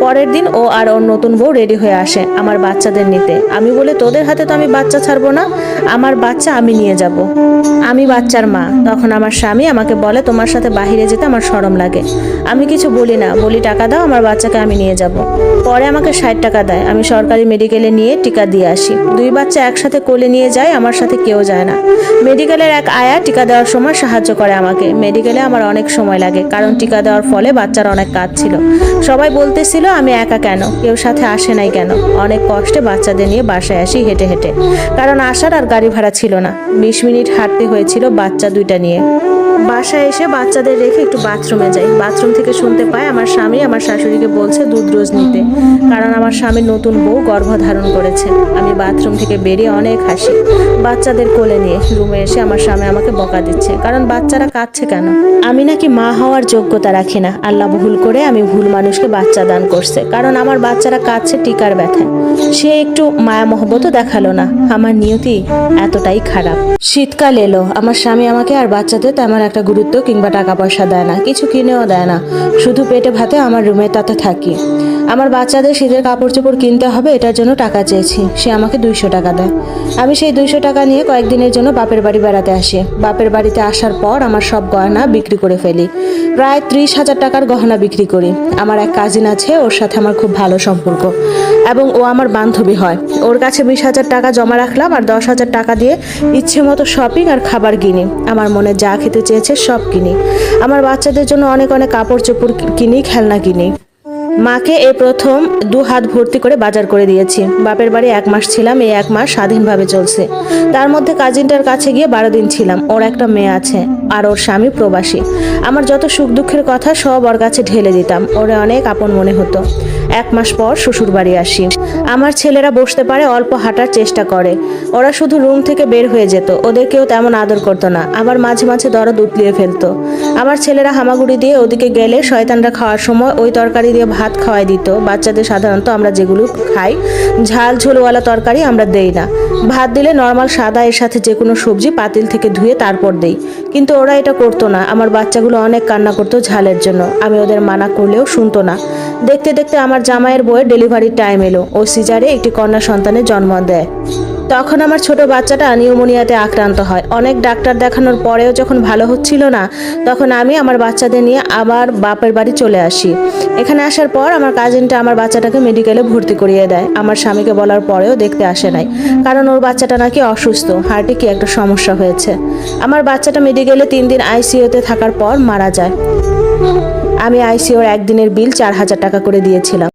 পরের দিন ও আর ওর নতুন বউ রেডি হয়ে আসে আমার বাচ্চাদের নিতে। আমি বলে, তোদের হাতে তো আমি বাচ্চা ছাড়বো না, আমার বাচ্চা আমি নিয়ে যাব, আমি বাচ্চার মা। তখন আমার স্বামী আমাকে বলে, তোমার সাথে বাহিরে যেতে আমার শরম লাগে। আমি কিছু বলি না, বলি টাকা দাও, আমার বাচ্চাকে আমি নিয়ে যাব। পরে আমাকে 60 টাকা দেয়, আমি সরকারি মেডিকেলে নিয়ে টিকা দিয়ে আসি। 2 বাচ্চা একসাথে কোলে নিয়ে যায়, আমার সাথে কেউ যায় না। মেডিকেলের এক আয়া টিকা দেওয়ার সময় সাহায্য করে আমাকে। মেডিকেলে আমার অনেক সময় লাগে, কারণ টিকা দেওয়ার ফলে বাচ্চার অনেক কাজ ছিল। সবাই বলতেছিল আমি একা কেন, কেউ সাথে আসে নাই কেন। অনেক কষ্টে বাচ্চাদের নিয়ে বাসায় আসি হেঁটে হেঁটে, কারণ আসার আর গাড়ি ভাড়া ছিল না। 20 মিনিট হাঁটতে হয়েছিল বাচ্চা 2টা নিয়ে। বাসায় এসে বাচ্চাদের রেখে একটু বাথরুমে যাই। বাথরুম থেকে শুনতে পাই আমার স্বামী আমার শাশুড়িকে বলছে দুধ রোজ নিতে, কারণ আমার স্বামীর নতুন বউ গর্ভধারণ করেছে। আমি বাথরুম থেকে বেরিয়ে অনেক হাসি। বাচ্চাদের কোলে নিয়ে রুমে এসে আমার স্বামী আমাকে বকা দিচ্ছে, কারণ বাচ্চারা কাঁদছে কেন। আমি নাকি মা হওয়ার যোগ্যতা রাখি না, আল্লাহ ভুল করে আমি ভুল মানুষকে বাচ্চা দান করছে, কারণ আমার বাচ্চারা কাঁদছে টিকার ব্যথায়। সে একটু মায়া মহব্বতও দেখালো না। আমার নিয়তি এতটাই খারাপ। শীতকাল এলো, আমার স্বামী আমাকে আর বাচ্চাদের তেমন একটা গুরুত্ব কিংবা টাকা পয়সা দেয় না, কিছু কিনেও দেয় না, শুধু পেটে ভাতে আমার রুমে তাতে থাকি। আমার বাচ্চাদের শীতের কাপড় চোপড় কিনতে হবে, এটার জন্য টাকা চেয়েছি, সে আমাকে 200 টাকা দেয়। আমি সেই 200 টাকা নিয়ে কয়েকদিনের জন্য বাপের বাড়ি বেড়াতে আসি। বাপের বাড়িতে আসার পর আমার সব গয়না বিক্রি করে ফেলি, প্রায় 30,000 টাকার গহনা বিক্রি করি। আমার এক কাজিন আছে, ওর সাথে আমার খুব ভালো সম্পর্ক এবং ও আমার বান্ধবী হয়। ওর কাছে 20,000 টাকা জমা রাখলাম আর 10,000 টাকা দিয়ে ইচ্ছে মতো শপিং আর খাবার কিনি। আমার মনে যা খেতে চেয়েছে সব কিনি। আমার বাচ্চাদের জন্য অনেক অনেক কাপড় চোপড় কিনি, খেলনা কিনি। মাকে এই প্রথম 2 হাত ভর্তি করে বাজার করে দিয়েছি। বাপের বাড়ি 1 মাস ছিলাম, এই 1 মাস স্বাধীনভাবে চলছে। তার মধ্যে কাজিনটার কাছে গিয়ে 12 দিন ছিলাম। ওর একটা মেয়ে আছে আর ওর স্বামী প্রবাসী। আমার যত সুখ দুঃখের কথা সব ওর কাছে ঢেলে দিতাম, ওরে অনেক আপন মনে হতো। 1 মাস পর শ্বশুর বাড়ি আসি। আমার ছেলেরা বসতে পারে, অল্প হাঁটার চেষ্টা করে। ওরা শুধু রুম থেকে বের হয়ে যেত, ওদের কেউ তেমন আদর করতো না, আবার মাঝে মাঝে দরদ উতলিয়ে ফেলতো। আমার ছেলেরা হামাগুড়ি দিয়ে ওদিকে গেলে শয়তানরা খাওয়ার সময় ওই তরকারি দিয়ে ভাত খাওয়াই দিত। বাচ্চাদের সাধারণত আমরা যেগুলো খাই ঝাল ঝোলওয়ালা তরকারি আমরা দেই না। ভাত দিলে নর্মাল সাদা, এর সাথে যে কোনো সবজি পাতিল থেকে ধুয়ে তারপর দেই, কিন্তু ওরা এটা করতো না। আমার বাচ্চাগুলো অনেক কান্না করতো ঝালের জন্য, আমি ওদের মানা করলেও শুনতো না। দেখতে দেখতে আমার জামাইয়ের বউয়ের ডেলিভারির টাইম এলো। ও সিজারে একটি কন্যা সন্তানের জন্ম দেয়। তখন আমার ছোট বাচ্চাটা নিউমোনিয়াতে আক্রান্ত হয়। অনেক ডাক্তার দেখানোর পরেও যখন ভালো হচ্ছিল না, তখন আমি আমার বাচ্চাদের নিয়ে আবার বাপের বাড়ি চলে আসি। এখানে আসার পর আমার কাজিনটা আমার বাচ্চাটাকে মেডিকেলে ভর্তি করিয়ে দেয়। আমার স্বামীকে বলার পরেও দেখতে আসে নাই, কারণ ওর বাচ্চাটা নাকি অসুস্থ, হার্টে কি একটা সমস্যা হয়েছে। আমার বাচ্চাটা মেডিকেলে 3 দিন আইসিইউতে থাকার পর মারা যায়। আমি আইসিইউর 1 দিনের বিল 4,000 টাকা করে দিয়েছিলাম।